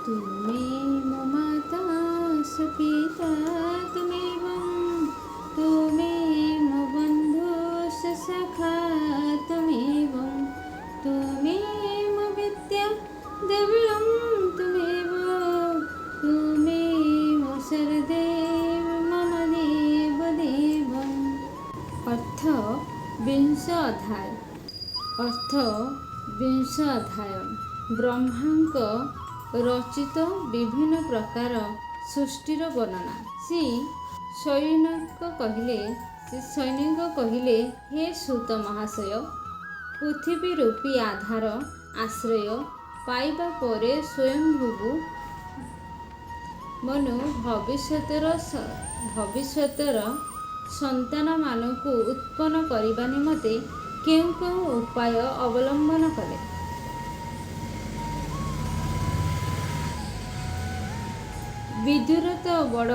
तुमेव माता स पिता तुमेवं तुमेव बन्धुश्च सखा तुमेवं तुमेव विद्या द्रविणं तुमेव तुमेव शरदेव मम देवदेवम्। अर्थ विंश अध्याय ब्रह्मांक रचित विभिन्न प्रकार सृष्टिर वर्णना। श्री सैनिक कहिले हे सूत महाशय, पृथ्वी रूपी आधार आश्रय पाइबा परे स्वयंभू मनु भविष्यतर संतान मानकु उत्पन्न करने निमते केउं केउं उपाय अवलंबन कले। विदुर तो बड़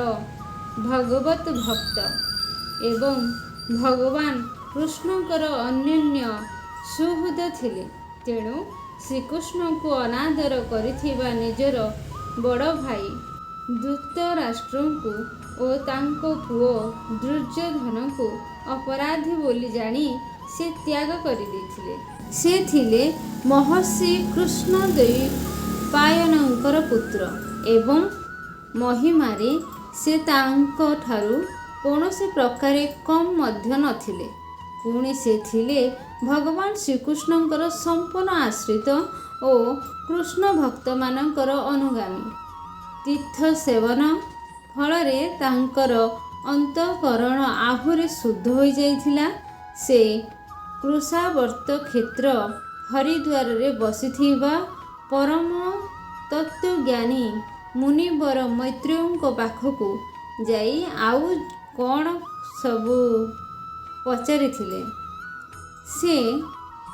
भगवत भक्त एवं भगवान कृष्णकर अन्योन्य सुहृद थिले। तेणु श्रीकृष्ण को अनादर करिथिबा निजर बड़ भाई धृतराष्ट्र को और तांको पुओ दुर्योधन को अपराधी बोली जानी से त्याग कर देथिले। से थिले महर्षि कृष्ण द्वैपायनंकर पुत्र एवं महिमारे से तांको ठारू कौनसी प्रकारे कम मध्य नथिले। पुणी से थिले भगवान श्रीकृष्णंकर संपूर्ण आश्रित और कृष्ण भक्त मानकर अनुगामी। तीर्थ सेवन फलरे तांकर अंतःकरण आहुरी शुद्ध हो जाइथिला। से कृशावर्त क्षेत्र हरिद्वार रे बसिथिबा परम तत्वज्ञानी मुनिवर मैत्रेयଙ୍କ पाखକୁ ଯାଇ ଆଉ କ'ଣ ସବୁ ପଚାରିଥିଲେ। ସେ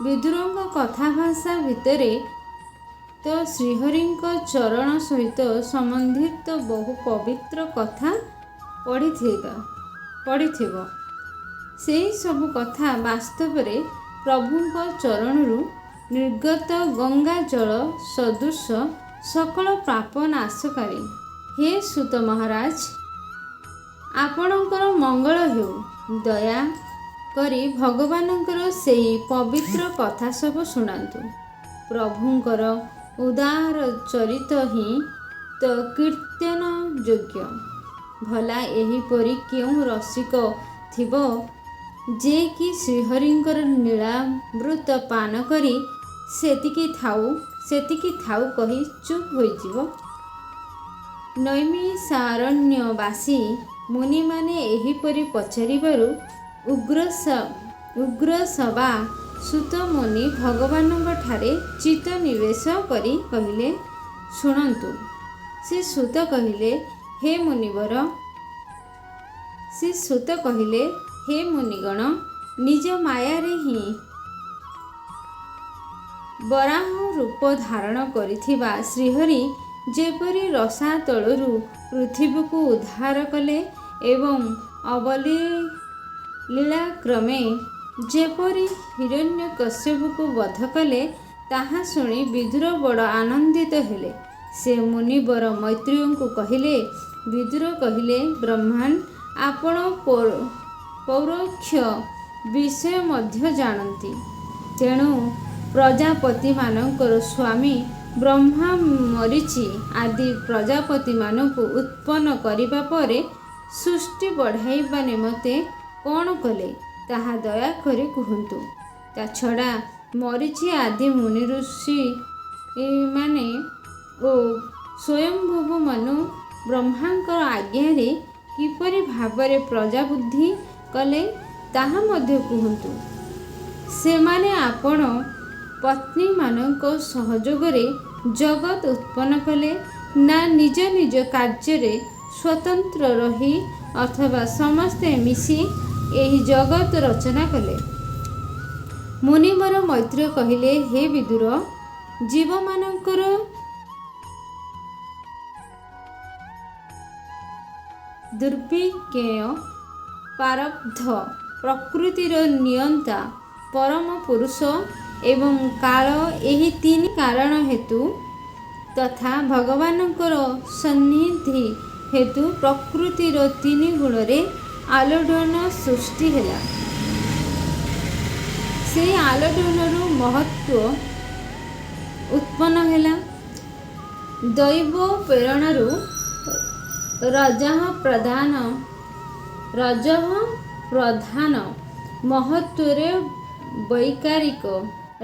ବିଦୁରଙ୍କ କଥା ଭାଷା ଭିତରେ ତ ଶ୍ରୀହରିଙ୍କ ଚରଣ ସହିତ ସମ୍ବନ୍ଧିତ ବହୁ ପବିତ୍ର କଥା ପଢ଼ିଥିବ। ସେହି ସବୁ କଥା ବାସ୍ତବରେ ପ୍ରଭୁଙ୍କ ଚରଣରୁ ନିର୍ଗତ ଗଙ୍ଗା ଜଳ ସଦୃଶ सकल पाप नाशकारी। हे सुत महाराज, आपणकर मंगल हेउ। दया करी भगवानकर सेही पवित्र कथा सब शुणातु। प्रभुंकर उदार चरित ही तो कीर्तन योग्य। भला एहीपरि केउं रसिक थिबो जे कि श्रीहरिंकर नीलामृत पान करी सेतिकी थाउ कही चुप होइजिवो। नैमिषारण्यवासी मुनि माने एहीपरि पचारिबारु उग्रसभा सुत मुनि भगवानଙ୍କ ठारे चित्त निवेश करी कहिले, शुणन्तु। से सुत कहिले, हे मुनिगण, निज मायारे ही बराह रूप धारण करिथिबा श्रीहरि जेपरि रसातलरू पृथ्वी को उद्धार कले एवं अवलीलाक्रमे जेपरि हिरण्यकश्यप को वध कले, ताहा शुणी विदुर बड़ आनंदित हेले। से मुनिवर मैत्रेय को कहिले। विदुर कहिले, ब्रह्मन् आपण पौरोक्ष विषय मध्य जानती। तेणु प्रजापति मानकर स्वामी ब्रह्मा मरीचि आदि प्रजापति मानक उत्पन्न करिबा परे सृष्टि बढ़ाइबा निमते कौन कले ताहा दया करी कहंतु। ता छड़ा मरीचि आदि मुनि ऋषि माने ओ स्वयंभू मनु ब्रह्मांकर आज्ञारे किपरि भावरे प्रजाबुद्धि कले ताहा मध्य कहंतु। सेमाने आपण पत्नी मानक सहयोगरे जगत उत्पन्न कले ना निज निज कार्य स्वतंत्र रही अथवा समस्ते मिसी एही जगत रचना कले। मुनिवर मैत्रेय कहिले, हे विदुर, जीव मानकर दुर्विज्ञेय प्रारब्ध प्रकृतिर नियंता परम पुरुष एवं काल, यही तीन कारण हेतु ତଥା ଭଗବାନଙ୍କର ସନ୍ନିଧି ହେତୁ ପ୍ରକୃତିର 3 ଗୁଣରେ ଆଲୋଡ଼ନ ସୃଷ୍ଟି ହେଲା। ସେହି ଆଲୋଡ଼ନରୁ ମହତ୍ତ୍ୱ ଉତ୍ପନ୍ନ ହେଲା। ଦୈବ ପ୍ରେରଣାରୁ ରଜଃ ପ୍ରଧାନ ମହତ୍ତ୍ୱରେ ବୈକାରିକ,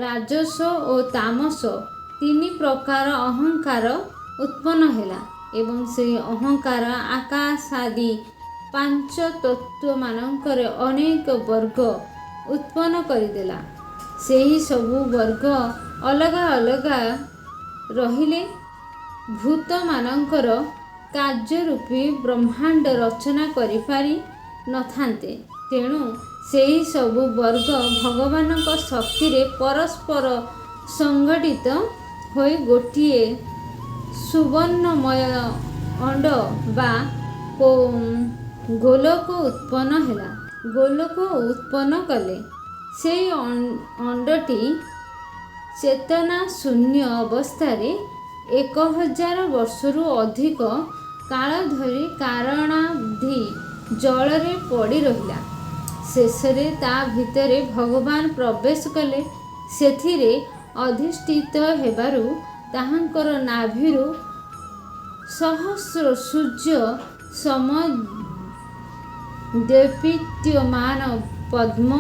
ରାଜସ ଓ ତାମସ 3 ପ୍ରକାର ଅହଙ୍କାର ଉତ୍ପନ୍ନ ହେଲା ଏବଂ ସେହି ଅହଙ୍କାର ଆକାଶାଦି 5 ତତ୍ତ୍ୱମାନଙ୍କରେ ଅନେକ ବର୍ଗ ଉତ୍ପନ୍ନ କରିଦେଲା। ସେହି ସବୁ ବର୍ଗ ଅଲଗା ଅଲଗା ରହିଲେ ଭୂତମାନଙ୍କର କାର୍ଯ୍ୟ ରୂପୀ ବ୍ରହ୍ମାଣ୍ଡ ରଚନା କରିପାରି ନଥାନ୍ତେ। ତେଣୁ ସେହି ସବୁ ବର୍ଗ ଭଗବାନଙ୍କ ଶକ୍ତିରେ ପରସ୍ପର ସଂଗଠିତ ହୋଇ ଗୋଟିଏ ସୁବର୍ଣ୍ଣମୟ ଅଣ୍ଡ ବା ଗୋଲକ ଉତ୍ପନ୍ନ ହେଲା। ଗୋଲକ ଉତ୍ପନ୍ନ କଲେ। ସେହି ଅଣ୍ଡଟି ଚେତନା ଶୂନ୍ୟ ଅବସ୍ଥାରେ 1000 ବର୍ଷରୁ ଅଧିକ କାଳ ଧରି କାରଣାବ୍ଧି ଜଳରେ ପଡ଼ି ରହିଲା। ଶେଷରେ ତା ଭିତରେ ଭଗବାନ ପ୍ରବେଶ କଲେ। ସେଥିରେ ଅଧିଷ୍ଠିତ ହେବାରୁ ତାହାଙ୍କର ନାଭିରୁ ସହସ୍ର ସୂର୍ଯ୍ୟ ସମ ଦେଦୀପ୍ୟମାନ ପଦ୍ମ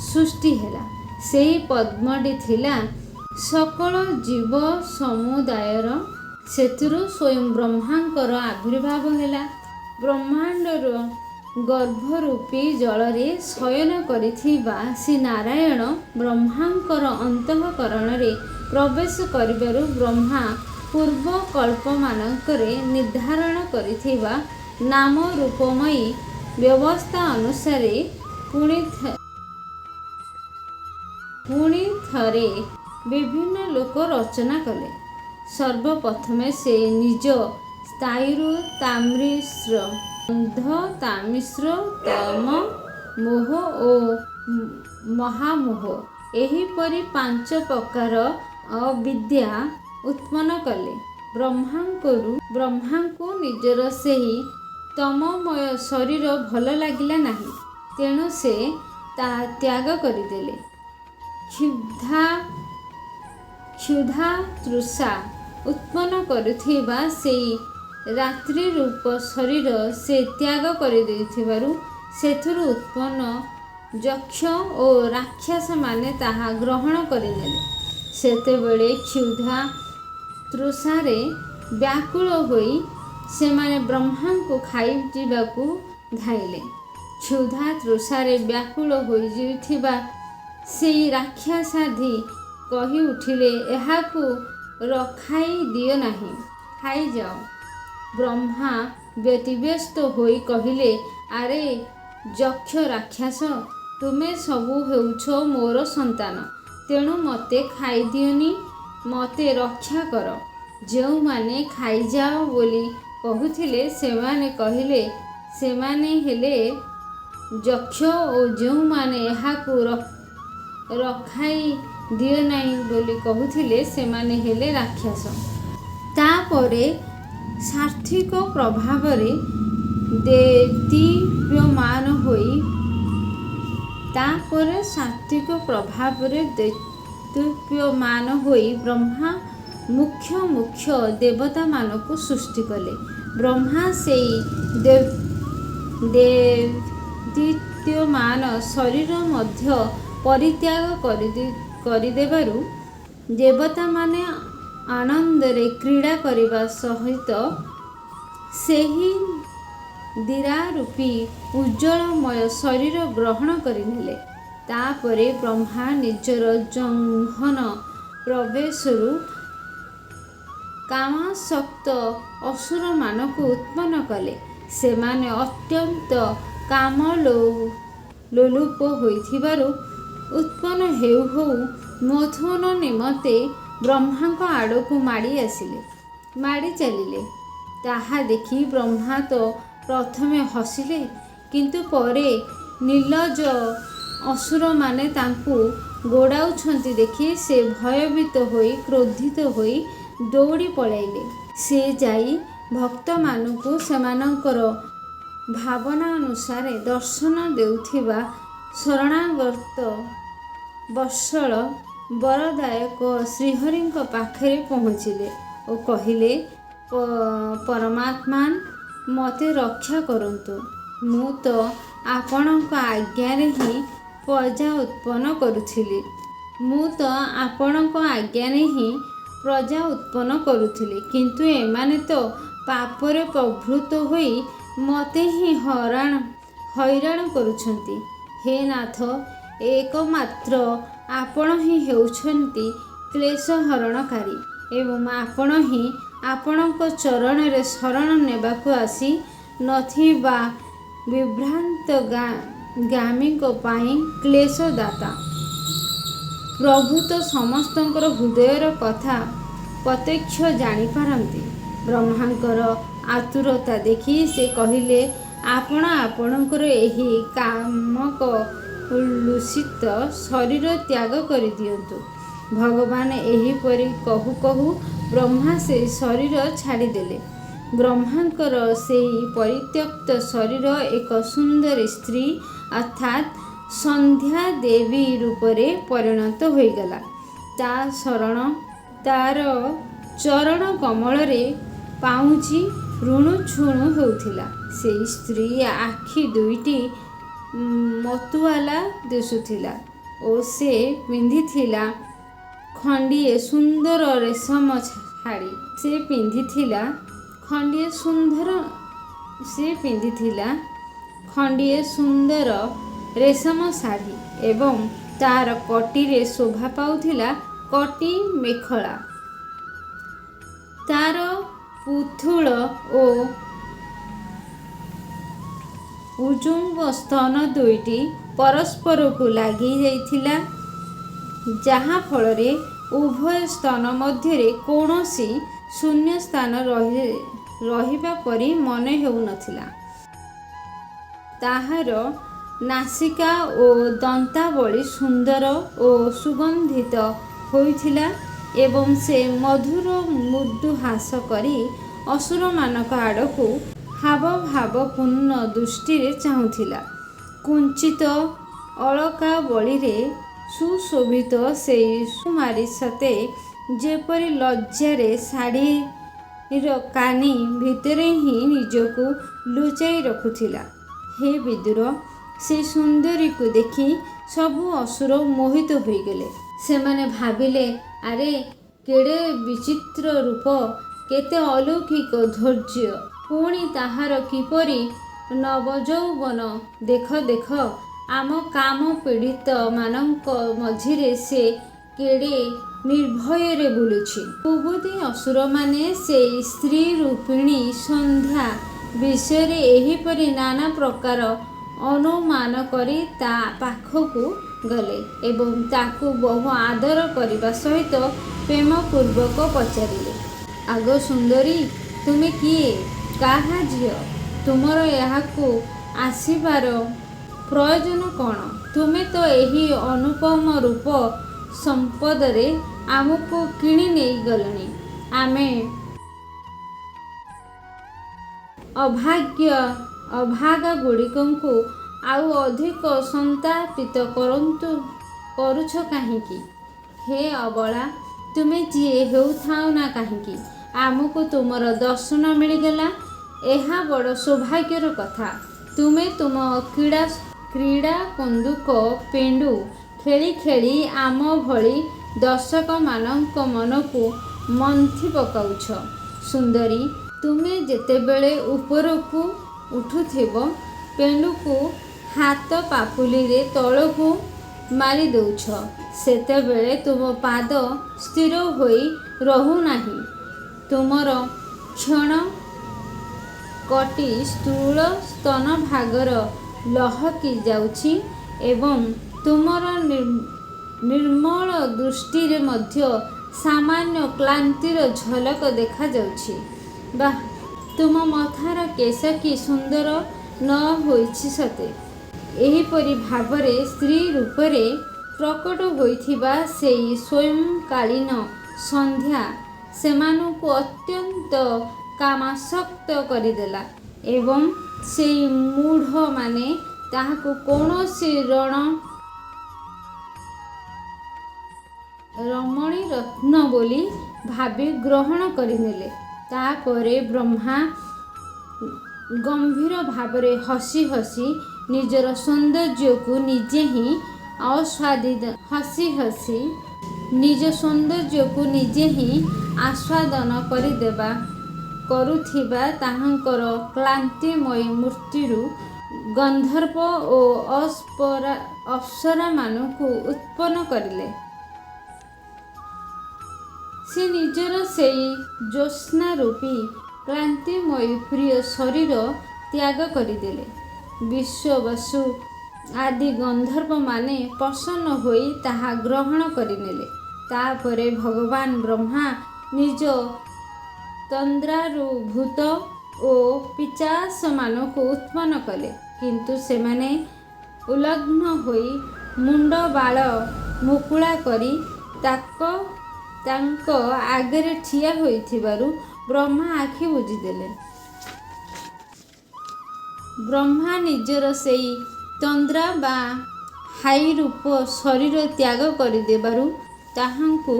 ସୃଷ୍ଟି ହେଲା। ସେହି ପଦ୍ମଟି ଥିଲା ସକଳ ଜୀବ ସମୁଦାୟର। ସେଥିରୁ ସ୍ୱୟଂ ବ୍ରହ୍ମାଙ୍କର ଆବିର୍ଭାବ ହେଲା। ବ୍ରହ୍ମାଣ୍ଡର ଗର୍ଭରୂପୀ ଜଳରେ ଶୟନ କରିଥିବା ଶ୍ରୀନାରାୟଣ ବ୍ରହ୍ମାଙ୍କର ଅନ୍ତଃକରଣରେ ପ୍ରବେଶ କରିବାରୁ ବ୍ରହ୍ମା ପୂର୍ବ କଳ୍ପମାନଙ୍କରେ ନିର୍ଦ୍ଧାରଣ କରିଥିବା ନାମ ରୂପମୟୀ ବ୍ୟବସ୍ଥା ଅନୁସାରେ ପୁଣି ଥରେ ବିଭିନ୍ନ ଲୋକ ରଚନା କଲେ। ସର୍ବପ୍ରଥମେ ସେ ନିଜ ସ୍ଥାୟୀରୁ ତାମ୍ରିଶ୍ର, ଗନ୍ଧ, ତାମିଶ୍ର, ତମ, ମୋହ ଓ ମହାମୋହ ଏହିପରି 5 ପ୍ରକାର ଅବିଦ୍ୟା ଉତ୍ପନ୍ନ କଲେ। ବ୍ରହ୍ମାଙ୍କୁ ନିଜର ସେହି ତମମୟ ଶରୀର ଭଲ ଲାଗିଲା ନାହିଁ। ତେଣୁ ସେ ତାହା ତ୍ୟାଗ କରିଦେଲେ। କ୍ଷୁଧା ତୃଷା ଉତ୍ପନ୍ନ କରୁଥିବା ସେହି ରାତ୍ରି ରୂପ ଶରୀର ସେ ତ୍ୟାଗ କରିଦେଇଥିବାରୁ ସେଥିରୁ ଉତ୍ପନ୍ନ ଯକ୍ଷ ଓ ରାକ୍ଷସମାନେ ତାହା ଗ୍ରହଣ କରିନେଲେ। ସେତେବେଳେ କ୍ଷୁଧା ତୃଷାରେ ବ୍ୟାକୁଳ ହୋଇ ସେମାନେ ବ୍ରହ୍ମାଙ୍କୁ ଖାଇଯିବାକୁ ଧାଇଁଲେ। କ୍ଷୁଧା ତୃଷାରେ ବ୍ୟାକୁଳ ହୋଇଥିବା ସେହି ରାକ୍ଷସାଦି କହି ଉଠିଲେ, ଏହାକୁ ରଖାଇ ଦିଅ ନାହିଁ, ଖାଇଯାଅ। ବ୍ରହ୍ମା ବ୍ୟତିବ୍ୟସ୍ତ ହୋଇ କହିଲେ, ଆରେ ଯକ୍ଷ ରାକ୍ଷସ, ତୁମେ ସବୁ ହେଉଛ ମୋର ସନ୍ତାନ। ତେଣୁ ମୋତେ ଖାଇଦିଅନି, ମୋତେ ରକ୍ଷା କର। ଯେଉଁମାନେ ଖାଇଯାଅ ବୋଲି କହୁଥିଲେ ସେମାନେ କହିଲେ, ସେମାନେ ହେଲେ ଯକ୍ଷ ଓ ଯେଉଁମାନେ ଏହାକୁ ରଖାଇ ଦିଅ ନାହିଁ ବୋଲି କହୁଥିଲେ ସେମାନେ ହେଲେ ରାକ୍ଷସ। ତାପରେ ସାତ୍ତ୍ୱିକ ପ୍ରଭାବରେ ଦୈଦୀପ୍ୟମାନ ହୋଇ ବ୍ରହ୍ମା ମୁଖ୍ୟ ଦେବତାମାନଙ୍କୁ ସୃଷ୍ଟି କଲେ। ବ୍ରହ୍ମା ସେହି ଦୈଦୀପ୍ୟମାନ ଶରୀର ମଧ୍ୟ ପରିତ୍ୟାଗ କରିଦେବାରୁ ଦେବତାମାନେ ଆନନ୍ଦରେ କ୍ରୀଡ଼ା କରିବା ସହିତ ସେହି ଦୀରାରୂପୀ ଉଜ୍ଜ୍ୱଳମୟ ଶରୀର ଗ୍ରହଣ କରିନେଲେ। ତାପରେ ବ୍ରହ୍ମା ନିଜର ଜଘନ ପ୍ରବେଶରୁ କାମାସକ୍ତ ଅସୁରମାନଙ୍କୁ ଉତ୍ପନ୍ନ କଲେ। ସେମାନେ ଅତ୍ୟନ୍ତ କାମଲୋଲୁପ ହୋଇଥିବାରୁ ଉତ୍ପନ୍ନ ହେଉ ହେଉ ମଥନ ନିମନ୍ତେ ବ୍ରହ୍ମାଙ୍କ ଆଡ଼କୁ ମାଡ଼ି ଚାଲିଲେ। ତାହା ଦେଖି ବ୍ରହ୍ମା ତ ପ୍ରଥମେ ହସିଲେ, କିନ୍ତୁ ପରେ ନିର୍ଲଜ୍ଜ ଅସୁରମାନେ ତାଙ୍କୁ ଗୋଡ଼ାଉଛନ୍ତି ଦେଖି ସେ ଭୟଭୀତ ହୋଇ କ୍ରୋଧିତ ହୋଇ ଦୌଡ଼ି ପଳାଇଲେ। ସେ ଯାଇ ଭକ୍ତମାନଙ୍କୁ ସେମାନଙ୍କର ଭାବନା ଅନୁସାରେ ଦର୍ଶନ ଦେଉଥିବା ଶରଣାଗତ ବତ୍ସଳ ବରଦାୟକ ଶ୍ରୀହରିଙ୍କ ପାଖରେ ପହଞ୍ଚିଲେ ଓ କହିଲେ, ପରମାତ୍ମାନ ମୋତେ ରକ୍ଷା କରନ୍ତୁ। ମୁଁ ତ ଆପଣଙ୍କ ଆଜ୍ଞାରେ ହିଁ ପ୍ରଜା ଉତ୍ପନ୍ନ କରୁଥିଲି, କିନ୍ତୁ ଏମାନେ ତ ପାପରେ ପ୍ରବୃତ୍ତ ହୋଇ ମୋତେ ହିଁ ହଇରାଣ କରୁଛନ୍ତି। ହେ ନାଥ, ଏକମାତ୍ର ଆପଣ ହିଁ ହେଉଛନ୍ତି କ୍ଲେଶ ହରଣକାରୀ ଏବଂ ଆପଣ ହିଁ ଆପଣଙ୍କ ଚରଣରେ ଶରଣ ନେବାକୁ ଆସି ନଥିବା ବିଭ୍ରାନ୍ତ ଗାମୀଙ୍କ ପାଇଁ କ୍ଲେଶଦାତା। ପ୍ରଭୁ ତ ସମସ୍ତଙ୍କର ହୃଦୟର କଥା ପ୍ରତ୍ୟକ୍ଷ ଜାଣିପାରନ୍ତି। ବ୍ରହ୍ମାଙ୍କର ଆତୁରତା ଦେଖି ସେ କହିଲେ, ଆପଣ ଆପଣଙ୍କର ଏହି କାମକଲୁଷିତ ଶରୀର ତ୍ୟାଗ କରିଦିଅନ୍ତୁ। ଭଗବାନ ଏହିପରି କହୁ କହୁ ବ୍ରହ୍ମା ସେହି ଶରୀର ଛାଡ଼ିଦେଲେ। ବ୍ରହ୍ମାଙ୍କର ସେହି ପରିତ୍ୟକ୍ତ ଶରୀର ଏକ ସୁନ୍ଦରୀ ସ୍ତ୍ରୀ ଅର୍ଥାତ୍ ସନ୍ଧ୍ୟା ଦେବୀ ରୂପରେ ପରିଣତ ହୋଇଗଲା। ତାର ଚରଣ କମଳରେ ପାଉଁଜି ରୁଣୁଝୁଣୁ ହେଉଥିଲା। ସେହି ସ୍ତ୍ରୀ ଆଖି ଦୁଇଟି ମତୁଆଲା ଦିଶୁଥିଲା ଓ ସେ ପିନ୍ଧିଥିଲା ଖଣ୍ଡିଏ ସୁନ୍ଦର ରେଶମ ଶାଢ଼ୀ। ଏବଂ ତାର କଟିରେ ଶୋଭା ପାଉଥିଲା କଟି ମେଖଳା। ତାର ପୁଥୁଳ ଓ ଉଜୁମ୍ବ ସ୍ତନ ଦୁଇଟି ପରସ୍ପରକୁ ଲାଗି ଯାଇଥିଲା, ଯାହା ଫଳରେ ଉଭୟ ସ୍ତନ ମଧ୍ୟରେ କୌଣସି ଶୂନ୍ୟ ସ୍ଥାନ ରହିବା ପରି ମନେ ହେଉନଥିଲା। ତାହାର ନାସିକା ଓ ଦନ୍ତାବଳୀ ସୁନ୍ଦର ଓ ସୁଗନ୍ଧିତ ହୋଇଥିଲା ଏବଂ ସେ ମଧୁର ମୃଦୁ ହାସ କରି ଅସୁରମାନଙ୍କ ଆଡ଼କୁ ହାବଭାବପୂର୍ଣ୍ଣ ଦୃଷ୍ଟିରେ ଚାହୁଁଥିଲା। କୁଞ୍ଚିତ ଅଳକାବଳୀରେ ସୁଶୋଭିତ ସେହି ସୁକୁମାରୀ ସତେ ଯେପରି ଲଜ୍ଜାରେ ଶାଢ଼ୀର କାନି ଭିତରେ ହିଁ ନିଜକୁ ଲୁଚାଇ ରଖୁଥିଲା। ହେ ବିଦୁର, ସେ ସୁନ୍ଦରୀକୁ ଦେଖି ସବୁ ଅସୁର ମୋହିତ ହୋଇଗଲେ। ସେମାନେ ଭାବିଲେ, ଆରେ କେଡ଼େ ବିଚିତ୍ର ରୂପ, କେତେ ଅଲୌକିକ ଧୈର୍ଯ୍ୟ, ପୁଣି ତାହାର କିପରି ନବଯୌବନ। ଦେଖ ଦେଖ, ଆମ କାମ ପୀଡ଼ିତମାନଙ୍କ ମଝିରେ ସେ କେଡ଼େ ନିର୍ଭୟରେ ବୁଲୁଛି। କୁବୁଦୀ ଅସୁରମାନେ ସେହି ସ୍ତ୍ରୀ ରୂପିଣୀ ସନ୍ଧ୍ୟା ବିଷୟରେ ଏହିପରି ନାନା ପ୍ରକାର ଅନୁମାନ କରି ତା ପାଖକୁ ଗଲେ ଏବଂ ତାକୁ ବହୁ ଆଦର କରିବା ସହିତ ପ୍ରେମପୂର୍ବକ ପଚାରିଲେ, ଆଗ ସୁନ୍ଦରୀ, ତୁମେ କିଏ? କାହା ଝିଅ? ତୁମର ଏହାକୁ ଆସିବାର ପ୍ରୟୋଜନ କ'ଣ? ତୁମେ ତ ଏହି ଅନୁପମ ରୂପ ସମ୍ପଦରେ ଆମକୁ କିଣି ନେଇଗଲଣି। ଆମେ ଅଭାଗାଗୁଡ଼ିକଙ୍କୁ ଆଉ ଅଧିକ ସନ୍ତାପିତ କରୁଛ କାହିଁକି? ହେ ଅବଳା, ତୁମେ ଯିଏ ହେଉଥାଅ ନା କାହିଁକି, ଆମକୁ ତୁମର ଦର୍ଶନ ମିଳିଗଲା, ଏହା ବଡ଼ ସୌଭାଗ୍ୟର କଥା। ତୁମେ ତୁମ କ୍ରୀଡ଼ା କନ୍ଦୁକ ପେଣ୍ଡୁ ଖେଳି ଖେଳି ଆମ ଭଳି ଦର୍ଶକମାନଙ୍କ ମନକୁ ମନ୍ଥି ପକାଉଛ। ସୁନ୍ଦରୀ, ତୁମେ ଯେତେବେଳେ ଉପରକୁ ଉଠୁଥିବ, ପେଣ୍ଡୁକୁ ହାତ ପାପୁଲିରେ ତଳକୁ ମାରି ଦେଉଛ, ସେତେବେଳେ ତୁମ ପାଦ ସ୍ଥିର ହୋଇ ରହୁନାହିଁ। ତୁମର କ୍ଷଣ କଟି ସ୍ଥୂଳ ସ୍ତନଭାଗର ଲହକି ଯାଉଛି ଏବଂ ତୁମର ନିର୍ମଳ ଦୃଷ୍ଟିରେ ମଧ୍ୟ ସାମାନ୍ୟ କ୍ଳାନ୍ତିର ଝଲକ ଦେଖାଯାଉଛି। ବାଃ, ତୁମ ମଥାର କେଶ କି ସୁନ୍ଦର ନ ହୋଇଛି ସତେ! ଏହିପରି ଭାବରେ ସ୍ତ୍ରୀ ରୂପରେ ପ୍ରକଟ ହୋଇଥିବା ସେହି ସ୍ୱୟଂକାଳୀନ ସନ୍ଧ୍ୟା ସେମାନଙ୍କୁ ଅତ୍ୟନ୍ତ କାମାସକ୍ତ କରିଦେଲା ଏବଂ ସେଇ ମୂଢ଼ମାନେ ତାହାକୁ କୌଣସି ରମଣୀ ରତ୍ନ ବୋଲି ଭାବି ଗ୍ରହଣ କରିନେଲେ। ତାପରେ ବ୍ରହ୍ମା ଗମ୍ଭୀର ଭାବରେ ହସି ହସି ନିଜର ସୌନ୍ଦର୍ଯ୍ୟକୁ ନିଜେ ହିଁ ଆସ୍ୱାଦନ କରୁଥିବା ତାହାଙ୍କର କ୍ଳାନ୍ତିମୟୀ ମୂର୍ତ୍ତିରୁ ଗନ୍ଧର୍ବ ଓ ଅପ୍ସରାମାନଙ୍କୁ ଉତ୍ପନ୍ନ କରିଲେ। ସେ ନିଜର ସେଇ ଜ୍ୟୋତ୍ସ୍ନାରୂପୀ କ୍ଳାନ୍ତିମୟୀ ପ୍ରିୟ ଶରୀର ତ୍ୟାଗ କରିଦେଲେ। ବିଶ୍ୱବସୁ ଆଦି ଗନ୍ଧର୍ବମାନେ ପ୍ରସନ୍ନ ହୋଇ ତାହା ଗ୍ରହଣ କରିନେଲେ। ତାପରେ ଭଗବାନ ବ୍ରହ୍ମା ନିଜ ତନ୍ଦ୍ରାରୁ ଭୂତ ଓ ପିଶାଚମାନଙ୍କୁ ଉତ୍ପନ୍ନ କଲେ, କିନ୍ତୁ ସେମାନେ ଉଲଗ୍ନ ହୋଇ ମୁଣ୍ଡ ବାଳ ମୁକୁଳା କରି ତାଙ୍କ ଆଗରେ ଠିଆ ହୋଇଥିବାରୁ ବ୍ରହ୍ମା ଆଖି ବୁଜିଦେଲେ। ବ୍ରହ୍ମା ନିଜର ସେଇ ତନ୍ଦ୍ରା ବା ହାଇରୂପ ଶରୀର ତ୍ୟାଗ କରିଦେବାରୁ ତାହାଙ୍କୁ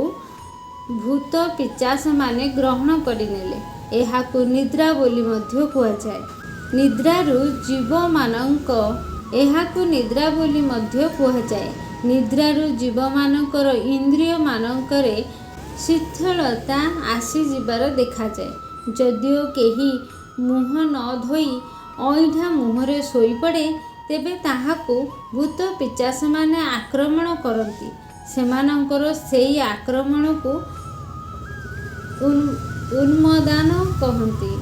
ଭୂତ ପିଶାଚମାନେ ଗ୍ରହଣ କରିନେଲେ। ଏହାକୁ ନିଦ୍ରା ବୋଲି ମଧ୍ୟ କୁହାଯାଏ। ନିଦ୍ରାରୁ ଜୀବମାନଙ୍କର ଇନ୍ଦ୍ରିୟମାନଙ୍କରେ ଶିଥିଳତା ଆସିଯିବାର ଦେଖାଯାଏ। ଯଦିଓ କେହି ମୁହଁ ନ ଧୋଇ ଅଇଁଠା ମୁହଁରେ ଶୋଇପଡ଼େ, ତେବେ ତାହାକୁ ଭୂତ ପିଶାଚମାନେ ଆକ୍ରମଣ କରନ୍ତି। ସେମାନଙ୍କର ସେଇ ଆକ୍ରମଣକୁ ଉନ୍ମଦାନ କହନ୍ତି।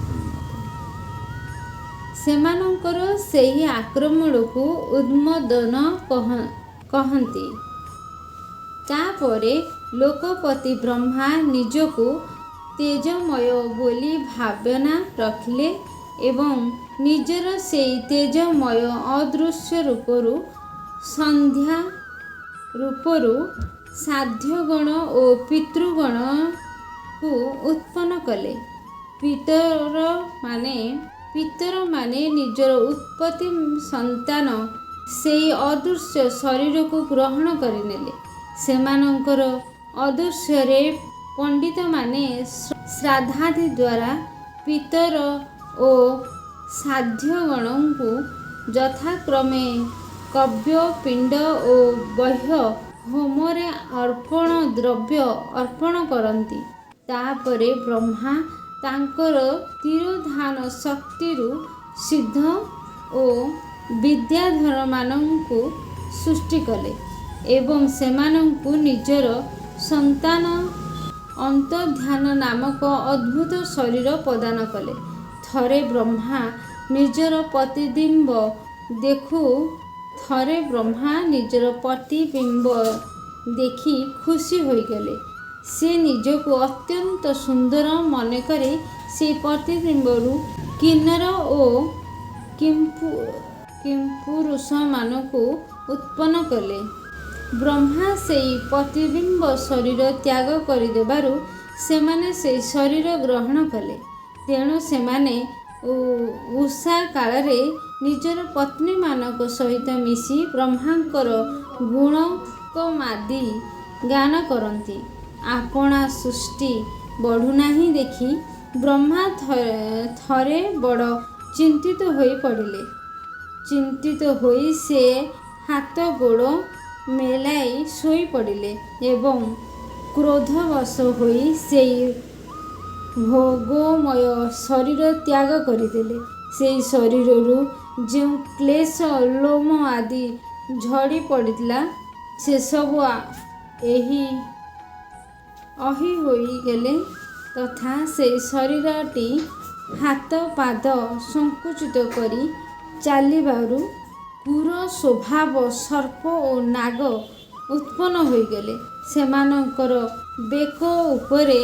ତାପରେ ଲୋକପତି ବ୍ରହ୍ମା ନିଜକୁ ତେଜମୟ ବୋଲି ଭାବନା ରଖିଲେ ଏବଂ ନିଜର ସେଇ ତେଜମୟ ଅଦୃଶ୍ୟ ରୂପରୁ ସାଧ୍ୟଗଣ ଓ ପିତୃଗଣଙ୍କୁ ଉତ୍ପନ୍ନ କଲେ। ପିତରମାନେ ନିଜର ଉତ୍ପତ୍ତି ସନ୍ତାନ ସେଇ ଅଦୃଶ୍ୟ ଶରୀରକୁ ଗ୍ରହଣ କରିନେଲେ। ସେମାନଙ୍କର ଅଦୃଶ୍ୟରେ ପଣ୍ଡିତମାନେ ଶ୍ରାଦ୍ଧାଦି ଦ୍ୱାରା ପିତର ଓ ସାଧ୍ୟଗଣଙ୍କୁ ଯଥାକ୍ରମେ କବ୍ୟ, ପିଣ୍ଡ ଓ ବହ୍ୟ ହୋମରେ ଅର୍ପଣ ଦ୍ରବ୍ୟ ଅର୍ପଣ କରନ୍ତି। ତାପରେ ବ୍ରହ୍ମା ତାଙ୍କର ତିରୋଧାନ ଶକ୍ତିରୁ ସିଦ୍ଧ ଓ ବିଦ୍ୟାଧରମାନଙ୍କୁ ସୃଷ୍ଟି କଲେ ଏବଂ ସେମାନଙ୍କୁ ନିଜର ସନ୍ତାନ ଅନ୍ତର୍ଧାନ ନାମକ ଅଦ୍ଭୁତ ଶରୀର ପ୍ରଦାନ କଲେ। ଥରେ ବ୍ରହ୍ମା ନିଜର ପ୍ରତିବିମ୍ବ ଦେଖି ଖୁସି ହୋଇଗଲେ। ସେ ନିଜକୁ ଅତ୍ୟନ୍ତ ସୁନ୍ଦର ମନେକରି ସେହି ପ୍ରତିବିମ୍ବରୁ କିନ୍ନର ଓ କିମ୍ପୁରୁଷମାନଙ୍କୁ ଉତ୍ପନ୍ନ କଲେ। ବ୍ରହ୍ମା ସେଇ ପ୍ରତିବିମ୍ବ ଶରୀର ତ୍ୟାଗ କରିଦେବାରୁ ସେମାନେ ସେହି ଶରୀର ଗ୍ରହଣ କଲେ। ତେଣୁ ସେମାନେ ଉଷା କାଳରେ ନିଜର ପତ୍ନୀମାନଙ୍କ ସହିତ ମିଶି ବ୍ରହ୍ମାଙ୍କର ଗୁଣକମାଦି ଗାନ କରନ୍ତି। ଆପଣା ସୃଷ୍ଟି ବଢ଼ୁନାହିଁ ଦେଖି ବ୍ରହ୍ମା ଥରେ ବଡ଼ ଚିନ୍ତିତ ହୋଇ ପଡ଼ିଲେ। ଚିନ୍ତିତ ହୋଇ ସେ ହାତ ଗୋଡ଼ ମେଲାଇ ଶୋଇପଡ଼ିଲେ ଏବଂ କ୍ରୋଧବଶ ହୋଇ ସେଇ ଭୋଗମୟ ଶରୀର ତ୍ୟାଗ କରିଦେଲେ। ସେହି ଶରୀରରୁ ଯେଉଁ କ୍ଳେଶ ଲୋମ ଆଦି ଝଡ଼ି ପଡ଼ିଥିଲା, ସେସବୁ ଅହି ହୋଇଗଲେ ତଥା ସେହି ଶରୀରଟି ହାତ ପାଦ ସଙ୍କୁଚିତ କରି ଚାଲିବାରୁ କ୍ରୂର ସ୍ୱଭାବ ସର୍ପ ଓ ନାଗ ଉତ୍ପନ୍ନ ହୋଇଗଲେ। ସେମାନଙ୍କର ବେକ ଉପରେ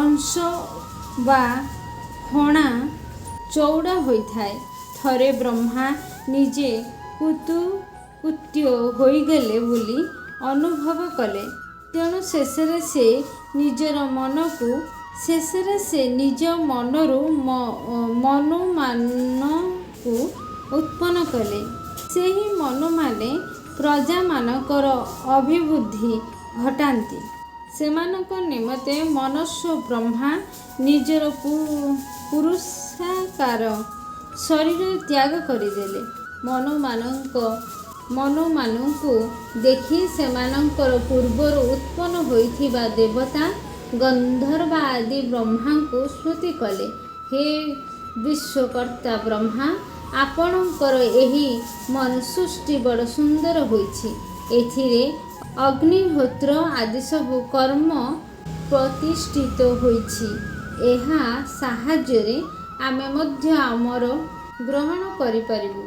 ଅଂଶ ବା ହଣା ଚଉଡ଼ା ହୋଇଥାଏ। ଥରେ ବ୍ରହ୍ମା ନିଜେ କୃତ୍ୟ ହୋଇଗଲେ ବୋଲି ଅନୁଭବ କଲେ। ତେଣୁ ଶେଷରେ ସେ ନିଜର ମନକୁ ଶେଷରେ ସେ ନିଜ ମନରୁ ମନୁମାନଙ୍କୁ ଉତ୍ପନ୍ନ କଲେ। ସେହି ମନୁମାନେ ପ୍ରଜାମାନଙ୍କର ଅଭିବୃଦ୍ଧି ଘଟାନ୍ତି। ସେମାନଙ୍କ ନିମନ୍ତେ ମନୁଷ୍ୟ ବ୍ରହ୍ମା ନିଜର ପୁରୁଷାକାର ଶରୀର ତ୍ୟାଗ କରିଦେଲେ। ମନୁମାନଙ୍କୁ ଦେଖି ସେମାନଙ୍କର ପୂର୍ବରୁ ଉତ୍ପନ୍ନ ହୋଇଥିବା ଦେବତା ଗନ୍ଧର୍ବ ଆଦି ବ୍ରହ୍ମାଙ୍କୁ ସ୍ତୁତି କଲେ। ହେ ବିଶ୍ୱକର୍ତ୍ତା ବ୍ରହ୍ମା, ଆପଣଙ୍କର ଏହି ସୃଷ୍ଟି ବଡ଼ ସୁନ୍ଦର ହୋଇଛି। ଏଥିରେ ଅଗ୍ନିହୋତ୍ର ଆଦି ସବୁ କର୍ମ ପ୍ରତିଷ୍ଠିତ ହୋଇଛି। ଏହା ସାହାଯ୍ୟରେ ଆମେ ମଧ୍ୟ ଆମର ଗ୍ରହଣ କରିପାରିବୁ।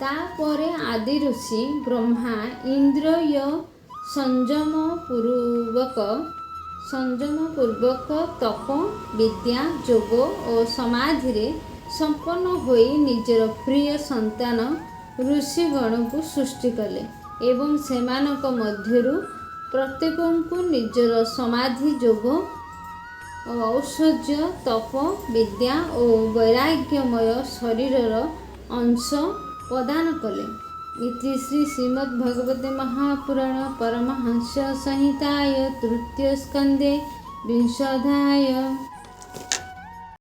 ତାପରେ ଆଦି ଋଷି ବ୍ରହ୍ମା ଇନ୍ଦ୍ରିୟ ସଂଯମପୂର୍ବକ ତପ, ବିଦ୍ୟା, ଯୋଗ ଓ ସମାଧିରେ ସମ୍ପନ୍ନ ହୋଇ ନିଜର ପ୍ରିୟ ସନ୍ତାନ ଋଷିଗଣଙ୍କୁ ସୃଷ୍ଟି କଲେ ଏବଂ ସେମାନଙ୍କ ମଧ୍ୟରୁ ପ୍ରତ୍ୟେକଙ୍କୁ ନିଜର ସମାଧି, ଯୋଗ, ଐଶ୍ୱର୍ଯ୍ୟ, ତପ, ବିଦ୍ୟା ଓ ବୈରାଗ୍ୟମୟ ଶରୀରର ଅଂଶ ପ୍ରଦାନ କଲେ। ଇତି ଶ୍ରୀ ଶ୍ରୀମଦ୍ଭଗବତେ ମହାପୁରାଣ ପରମହଂସ ସଂହିତାୟ ତୃତୀୟ ସ୍କନ୍ଧେ 20th ଅଧ୍ୟାୟ।